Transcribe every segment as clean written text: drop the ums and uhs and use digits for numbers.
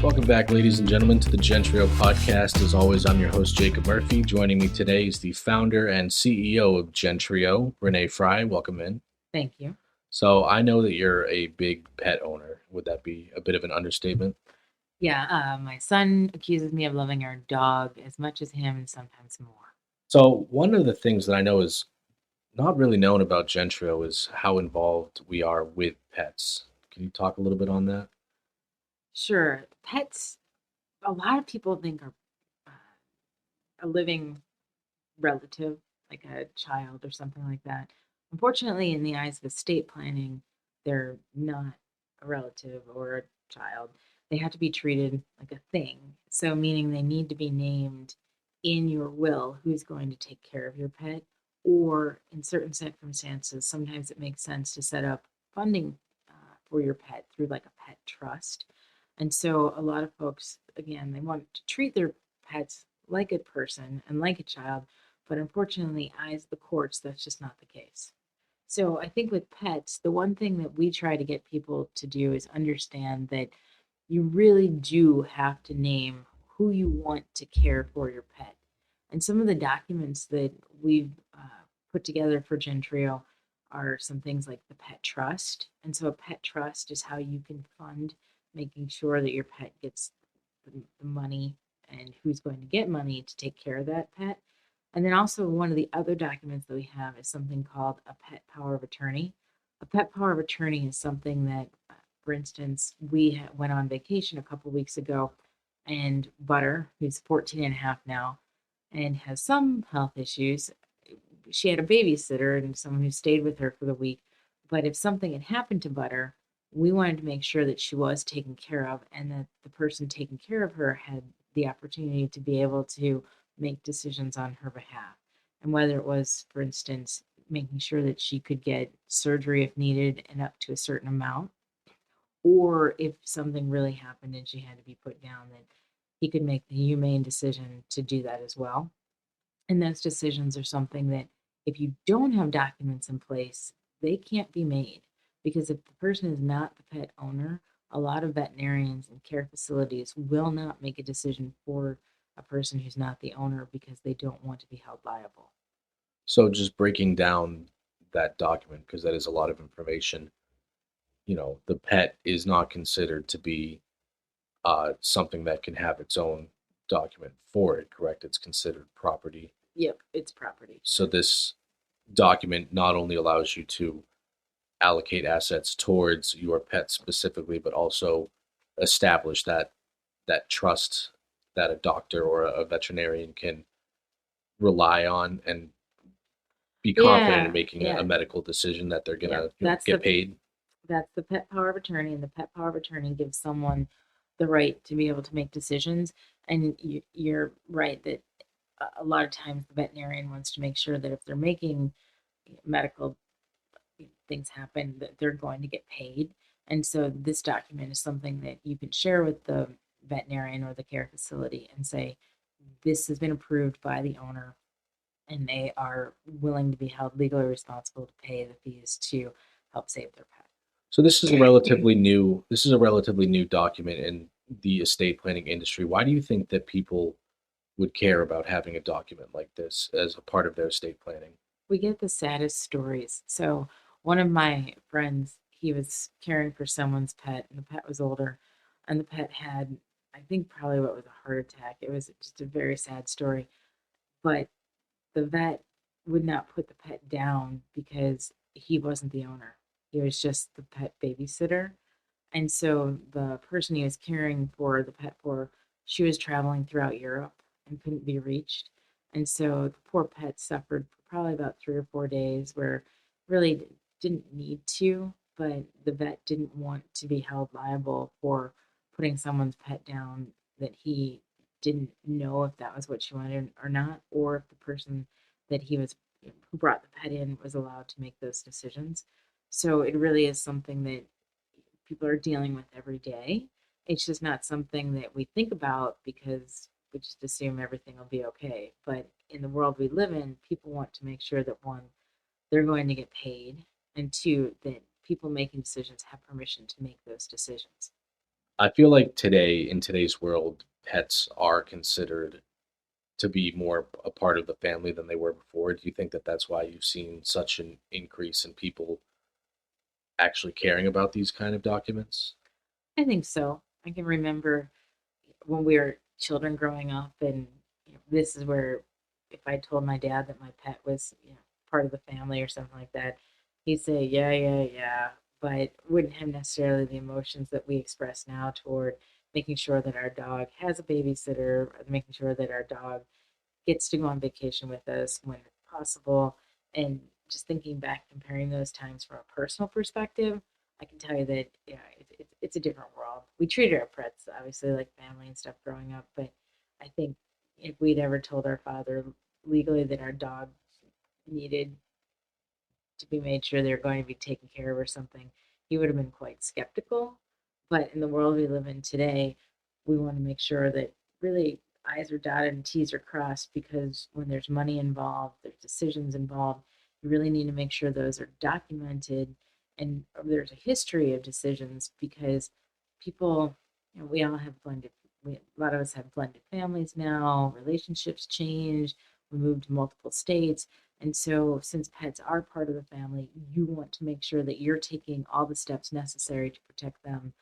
Welcome back, ladies and gentlemen, to the Gentreo podcast. As always, I'm your host, Jacob Murphy. Joining me today is the founder and CEO of Gentreo, Renee Fry. Welcome in. Thank you. So I know that you're a big pet owner. Would that be a bit of an understatement? Yeah, my son accuses me of loving our dog as much as him and sometimes more. So one of the things that I know is not really known about Gentreo is how involved we are with pets. Can you talk a little bit on that? Sure, pets, a lot of people think are uh, a living relative, like a child or something like that. Unfortunately, in the eyes of estate planning, they're not a relative or a child. They have to be treated like a thing. So, meaning they need to be named in your will who's going to take care of your pet, or in certain circumstances, sometimes it makes sense to set up funding for your pet through like a pet trust. And so, a lot of folks, again, they want to treat their pets like a person and like a child, but unfortunately, eyes of the courts, that's just not the case. So I think with pets, the one thing that we try to get people to do is understand that you really do have to name who you want to care for your pet. And some of the documents that we've put together for Gentrio are some things like the pet trust. And so a pet trust is how you can fund making sure that your pet gets the money and who's going to get money to take care of that pet. And then also one of the other documents that we have is something called a pet power of attorney. A pet power of attorney is something that, for instance, we went on vacation a couple weeks ago, and Butter, who's 14 and a half now and has some health issues, she had a babysitter and someone who stayed with her for the week. But if something had happened to Butter, we wanted to make sure that she was taken care of and that the person taking care of her had the opportunity to be able to make decisions on her behalf. And whether it was, for instance, making sure that she could get surgery if needed and up to a certain amount, or if something really happened and she had to be put down, that he could make the humane decision to do that as well. And those decisions are something that if you don't have documents in place, they can't be made. Because if the person is not the pet owner, a lot of veterinarians and care facilities will not make a decision for a person who's not the owner because they don't want to be held liable. So just breaking down that document, because that is a lot of information. The pet is not considered to be something that can have its own document for it, correct? It's considered property. Yep, it's property. So this document not only allows you to allocate assets towards your pet specifically, but also establish that trust that a doctor or a veterinarian can rely on and be confident in Yeah, making a yeah, medical decision that they're yeah. gonna get paid. That's the pet power of attorney, and the pet power of attorney gives someone the right to be able to make decisions. And you're right that a lot of times the veterinarian wants to make sure that if they're making medical things happen, that they're going to get paid. And so this document is something that you can share with the veterinarian or the care facility and say, this has been approved by the owner and they are willing to be held legally responsible to pay the fees to help save their pet. So this is a relatively new document in the estate planning industry. Why do you think that people would care about having a document like this as a part of their estate planning? We get the saddest stories. So one of my friends, he was caring for someone's pet, and the pet was older, and the pet had, I think, probably what was a heart attack. It was just a very sad story. But the vet would not put the pet down because he wasn't the owner. He was just the pet babysitter. And so the person he was caring for the pet for, she was traveling throughout Europe and couldn't be reached. And so the poor pet suffered for probably about 3 or 4 days where really didn't need to, but the vet didn't want to be held liable for putting someone's pet down that he didn't know if that was what she wanted or not, or if the person that he was who brought the pet in was allowed to make those decisions. So it really is something that people are dealing with every day. It's just not something that we think about because we just assume everything will be okay. But in the world we live in, people want to make sure that one, they're going to get paid, and two, that people making decisions have permission to make those decisions. I feel like today, in today's world, pets are considered to be more a part of the family than they were before. Do you think that that's why you've seen such an increase in people actually caring about these kind of documents? I think so. I can remember when we were children growing up, and this is where if I told my dad that my pet was part of the family or something like that, he'd say yeah, yeah, yeah, but wouldn't have necessarily the emotions that we express now toward making sure that our dog has a babysitter, making sure that our dog gets to go on vacation with us when possible. And just thinking back, comparing those times from a personal perspective, I can tell you that it's a different world. We treated our pets obviously like family and stuff growing up, but I think if we'd ever told our father legally that our dog needed to be made sure they're going to be taken care of or something, he would have been quite skeptical. But in the world we live in today, we want to make sure that really I's are dotted and T's are crossed, because when there's money involved, there's decisions involved, you really need to make sure those are documented and there's a history of decisions, because people, we all have a lot of us have blended families now, relationships change, we moved to multiple states, and so, since pets are part of the family, you want to make sure that you're taking all the steps necessary to protect them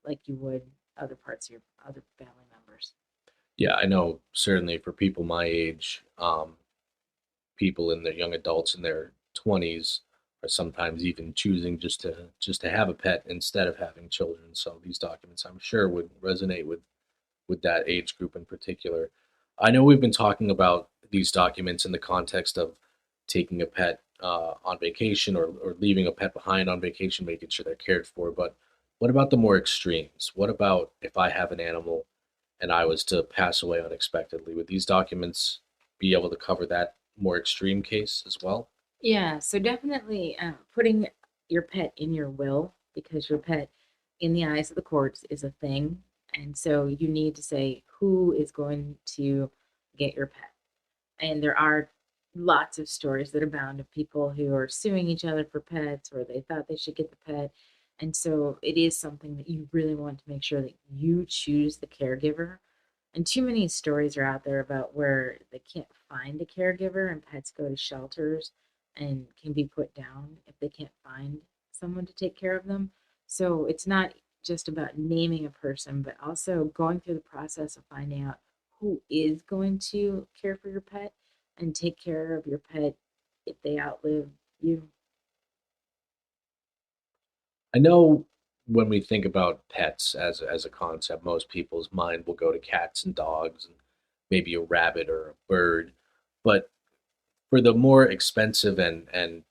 like you would other parts of your other family members. Yeah, I know certainly for people my age, people in their young adults in their 20s are sometimes even choosing just to have a pet instead of having children. So these documents, I'm sure, would resonate with that age group in particular. I know we've been talking about these documents in the context of taking a pet on vacation, or leaving a pet behind on vacation, making sure they're cared for. But what about the more extremes? What about if I have an animal and I was to pass away unexpectedly? Would these documents be able to cover that more extreme case as well? Yeah, so definitely putting your pet in your will, because your pet, in the eyes of the courts, is a thing. And so you need to say who is going to get your pet. And there are lots of stories that abound of people who are suing each other for pets, or they thought they should get the pet. And so it is something that you really want to make sure that you choose the caregiver. And too many stories are out there about where they can't find a caregiver and pets go to shelters and can be put down if they can't find someone to take care of them. So it's not just about naming a person, but also going through the process of finding out who is going to care for your pet and take care of your pet if they outlive you. I know when we think about pets as a concept, most people's mind will go to cats and dogs and maybe a rabbit or a bird. But for the more expensive and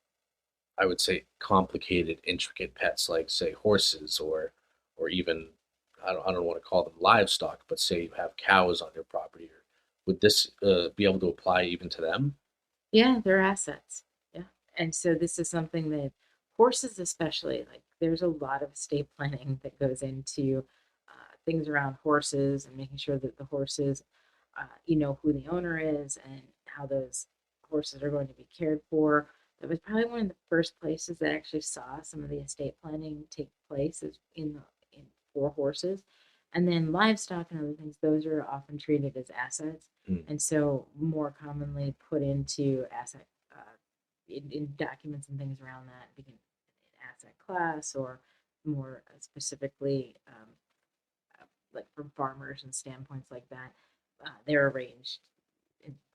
I would say complicated, intricate pets like say horses, or even I don't want to call them livestock, but say you have cows on your property, would this be able to apply even to them? Yeah, they're assets. Yeah. And so this is something that horses, especially, like there's a lot of estate planning that goes into things around horses and making sure that the horses, you know, who the owner is and how those horses are going to be cared for. That was probably one of the first places that actually saw some of the estate planning take place, is in for horses. And then livestock and other things, those are often treated as assets, Hmm. and so more commonly put into asset in documents and things around that, begin an asset class, or more specifically like from farmers and standpoints like that, they're arranged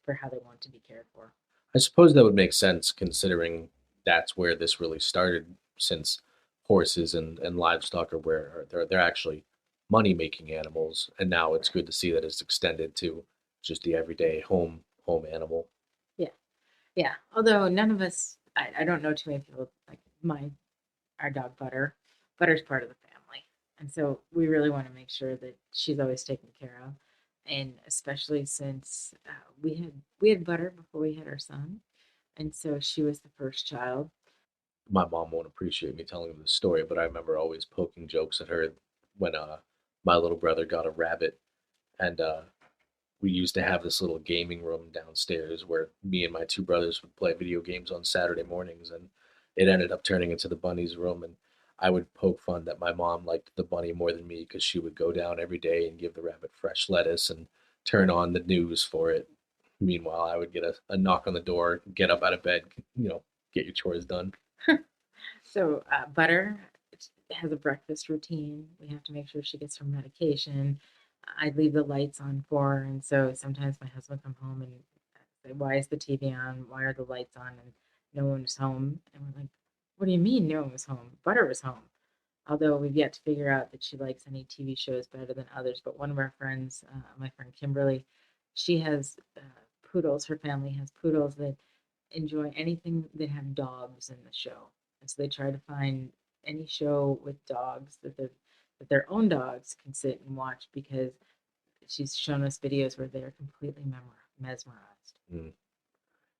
for how they want to be cared for. I suppose that would make sense considering that's where this really started, since horses and livestock are where they're actually money making animals, and now it's good to see that it's extended to just the everyday home animal. Yeah, yeah. Although none of us, I don't know too many people like our dog Butter. Butter's part of the family. And so we really want to make sure that she's always taken care of. And especially since we had Butter before we had our son. And so she was the first child. My mom won't appreciate me telling this story, but I remember always poking jokes at her when my little brother got a rabbit, and we used to have this little gaming room downstairs where me and my two brothers would play video games on Saturday mornings, and it ended up turning into the bunny's room. And I would poke fun that my mom liked the bunny more than me because she would go down every day and give the rabbit fresh lettuce and turn on the news for it. Meanwhile, I would get a knock on the door, get up out of bed, get your chores done. So Butter has a breakfast routine. We have to make sure she gets her medication. I leave the lights on for her, and so sometimes my husband come home and say, "Why is the TV on? Why are the lights on?" And no one's home. And we're like, "What do you mean no one was home? Butter was home." Although we've yet to figure out that she likes any TV shows better than others. But one of our friends, my friend Kimberly, she has poodles. Her family has poodles that enjoy anything that have dogs in the show. And so they try to find any show with dogs that their own dogs can sit and watch because she's shown us videos where they're completely mesmerized. Mm.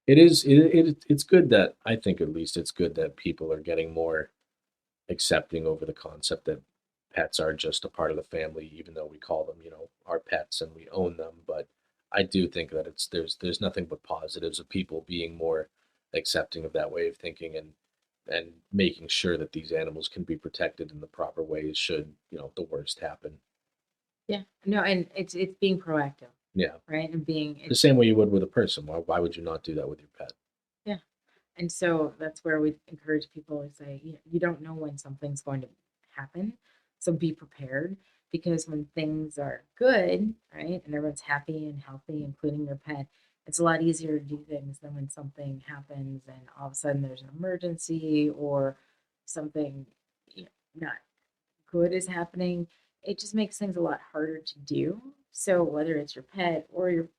It's good that I think at least it's good that people are getting more accepting over the concept that pets are just a part of the family, even though we call them, our pets and we own them. But I do think that there's nothing but positives of people being more accepting of that way of thinking and making sure that these animals can be protected in the proper ways should, the worst happen. Yeah, no, and it's being proactive, Yeah. right? And being The it's same way you would with a person. Why would you not do that with your pet? yeah. And so that's where we encourage people to say, you don't know when something's going to happen. So be prepared because when things are good, right, and everyone's happy and healthy, including your pet, it's a lot easier to do things than when something happens and all of a sudden there's an emergency or something not good is happening. It just makes things a lot harder to do. So whether it's your pet or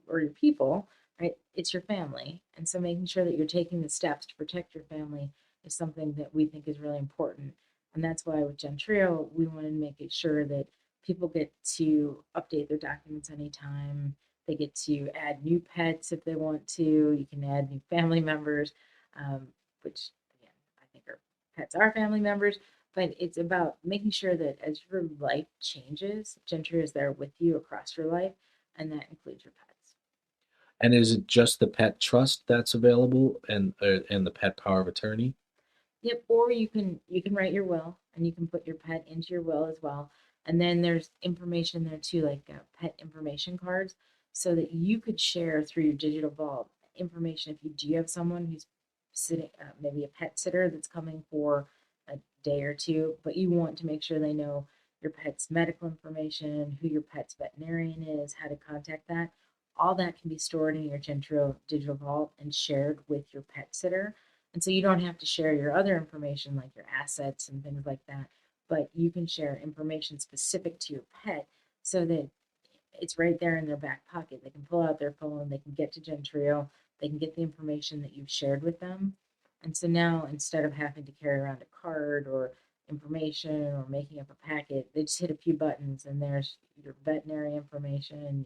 or your people, right? It's your family. And so making sure that you're taking the steps to protect your family is something that we think is really important. And that's why with Gentreo, we wanted to make it sure that people get to update their documents anytime. They get to add new pets if they want to. You can add new family members, which again, I think our pets are family members. But it's about making sure that as your life changes, Gentreo is there with you across your life, and that includes your pets. And is it just the pet trust that's available and the pet power of attorney? Yep, or you can write your will and you can put your pet into your will as well. And then there's information there too, like pet information cards, so that you could share through your digital vault information. If you do have someone who's sitting, maybe a pet sitter that's coming for a day or two, but you want to make sure they know your pet's medical information, who your pet's veterinarian is, how to contact that. All that can be stored in your Gentro digital vault and shared with your pet sitter, and so you don't have to share your other information like your assets and things like that, but you can share information specific to your pet so that it's right there in their back pocket. They can pull out their phone, they can get to Gentrio, they can get the information that you've shared with them. And so now instead of having to carry around a card or information or making up a packet, they just hit a few buttons and there's your veterinary information,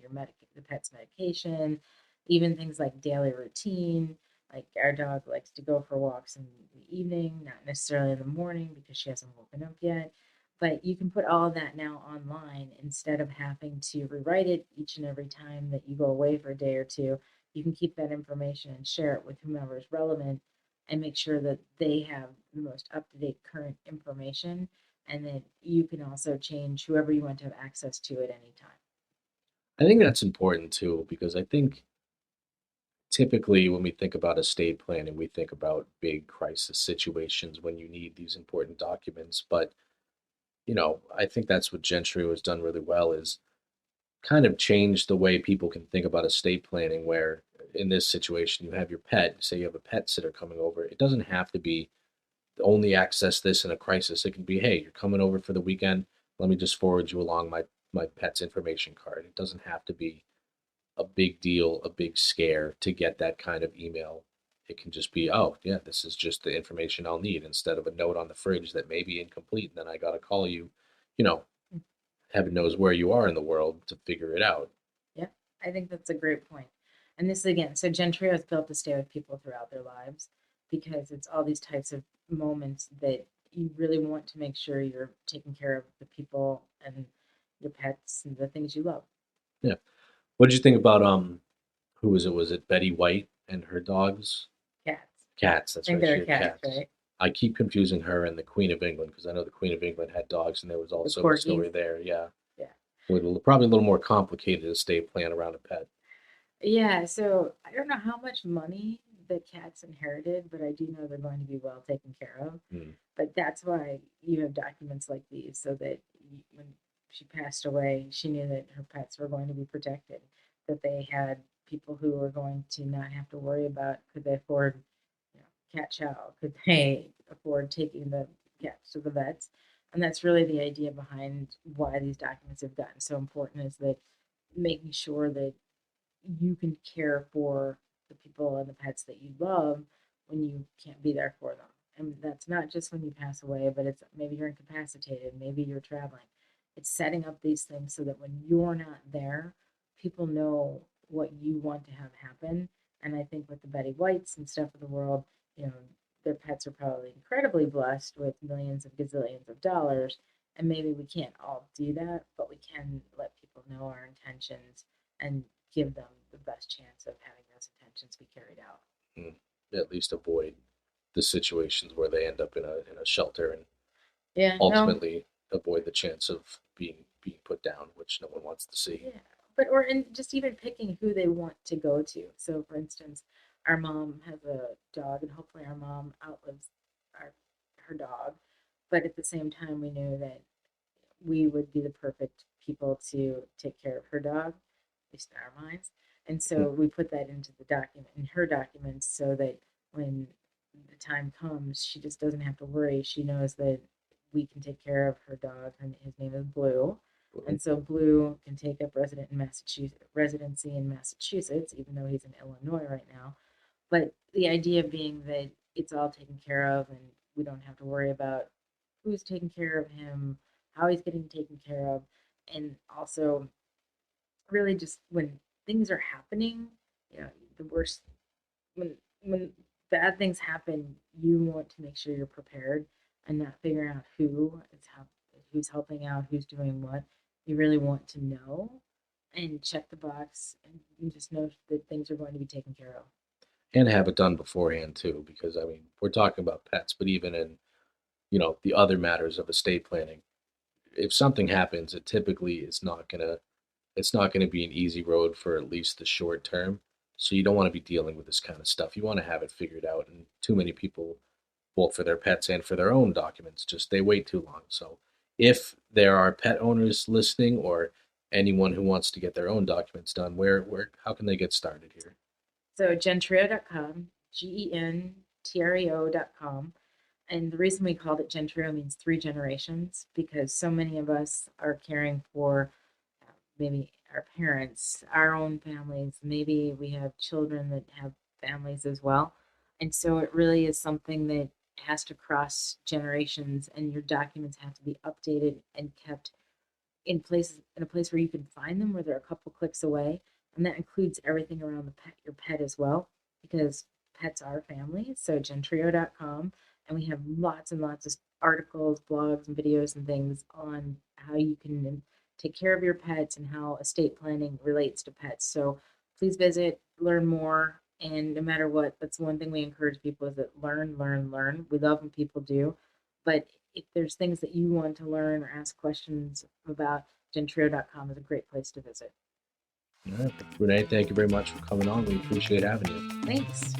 the pet's medication, even things like daily routine. Like our dog likes to go for walks in the evening, not necessarily in the morning because she hasn't woken up yet. But you can put all of that now online instead of having to rewrite it each and every time that you go away for a day or two. You can keep that information and share it with whomever is relevant and make sure that they have the most up to date current information. And then you can also change whoever you want to have access to at any time. I think that's important too, because I think typically when we think about estate planning, we think about big crisis situations when you need these important documents. But, I think that's what Gentry has done really well is kind of change the way people can think about estate planning, where in this situation you have your pet, say you have a pet sitter coming over. It doesn't have to be only access this in a crisis. It can be, hey, you're coming over for the weekend. Let me just forward you along my pet's information card. It doesn't have to be a big deal, a big scare to get that kind of email. It can just be, oh, yeah, this is just the information I'll need instead of a note on the fridge that may be incomplete. And then I got to call you, you know, heaven knows where you are in the world to figure it out. Yeah, I think that's a great point. And this again, so Gentry is built to stay with people throughout their lives because it's all these types of moments that you really want to make sure you're taking care of the people and your pets and the things you love. Yeah. What did you think about who was it? Was it Betty White and her dogs? Cats. Cats, I that's think right. She they're had cats, cats. right? I keep confusing her and the Queen of England because I know the Queen of England had dogs, and there was The also a corgis. story there. Yeah, Yeah. with probably a little more complicated estate plan around a pet. Yeah, so I don't know how much money the cats inherited, but I do know they're going to be well taken care of. Mm. But that's why you have documents like these, so that when she passed away, she knew that her pets were going to be protected, that they had people who were going to not have to worry about could they afford, cat chow, could they afford taking the cats to the vets. And that's really the idea behind why these documents have gotten so important, is that making sure that you can care for the people and the pets that you love when you can't be there for them. And that's not just when you pass away, but it's maybe you're incapacitated, maybe you're traveling. It's setting up these things so that when you're not there, people know what you want to have happen. And I think with the Betty Whites and stuff of the world, you know, their pets are probably incredibly blessed with millions of gazillions of dollars. And maybe we can't all do that, but we can let people know our intentions and give them the best chance of having those intentions be carried out. Mm. At least avoid the situations where they end up in a shelter and Yeah, no, ultimately avoid the chance of being put down, which no one wants to see. yeah, but or and just even picking who they want to go to. So, for instance, our mom has a dog, and hopefully, our mom outlives our her dog. But at the same time, we knew that we would be the perfect people to take care of her dog, at least in our minds. And Mm. so we put that into the document, in her documents, so that when the time comes, she just doesn't have to worry. She knows that we can take care of her dog, and his name is Blue. Blue. And so Blue can take up residency in Massachusetts, even though he's in Illinois right now. But the idea being that it's all taken care of, and we don't have to worry about who's taking care of him, how he's getting taken care of, and also really just when things are happening, the worst when bad things happen, you want to make sure you're prepared and not figuring out who's helping out, who's doing what. You really want to know and check the box and just know that things are going to be taken care of. And have it done beforehand too, because I mean, we're talking about pets, but even in the other matters of estate planning, if something happens, it's not gonna be an easy road for at least the short term. So you don't want to be dealing with this kind of stuff. You want to have it figured out, and too many people, both for their pets and for their own documents, just they wait too long. So if there are pet owners listening or anyone who wants to get their own documents done, where how can they get started here? So gentreo.com, GENTREO.com. And the reason we called it Gentreo means three generations, because so many of us are caring for maybe our parents, our own families, maybe we have children that have families as well. And so it really is something that has to cross generations, and your documents have to be updated and kept in a place where you can find them, where they're a couple clicks away. And that includes everything around your pet as well, because pets are family. So gentreo.com, and we have lots and lots of articles, blogs, and videos and things on how you can take care of your pets and how estate planning relates to pets. So please visit, learn more, and no matter what, that's one thing we encourage people, is that learn, learn, learn. We love when people do, but if there's things that you want to learn or ask questions about, gentreo.com is a great place to visit. All right. Renee, thank you very much for coming on. We appreciate having you. Thanks.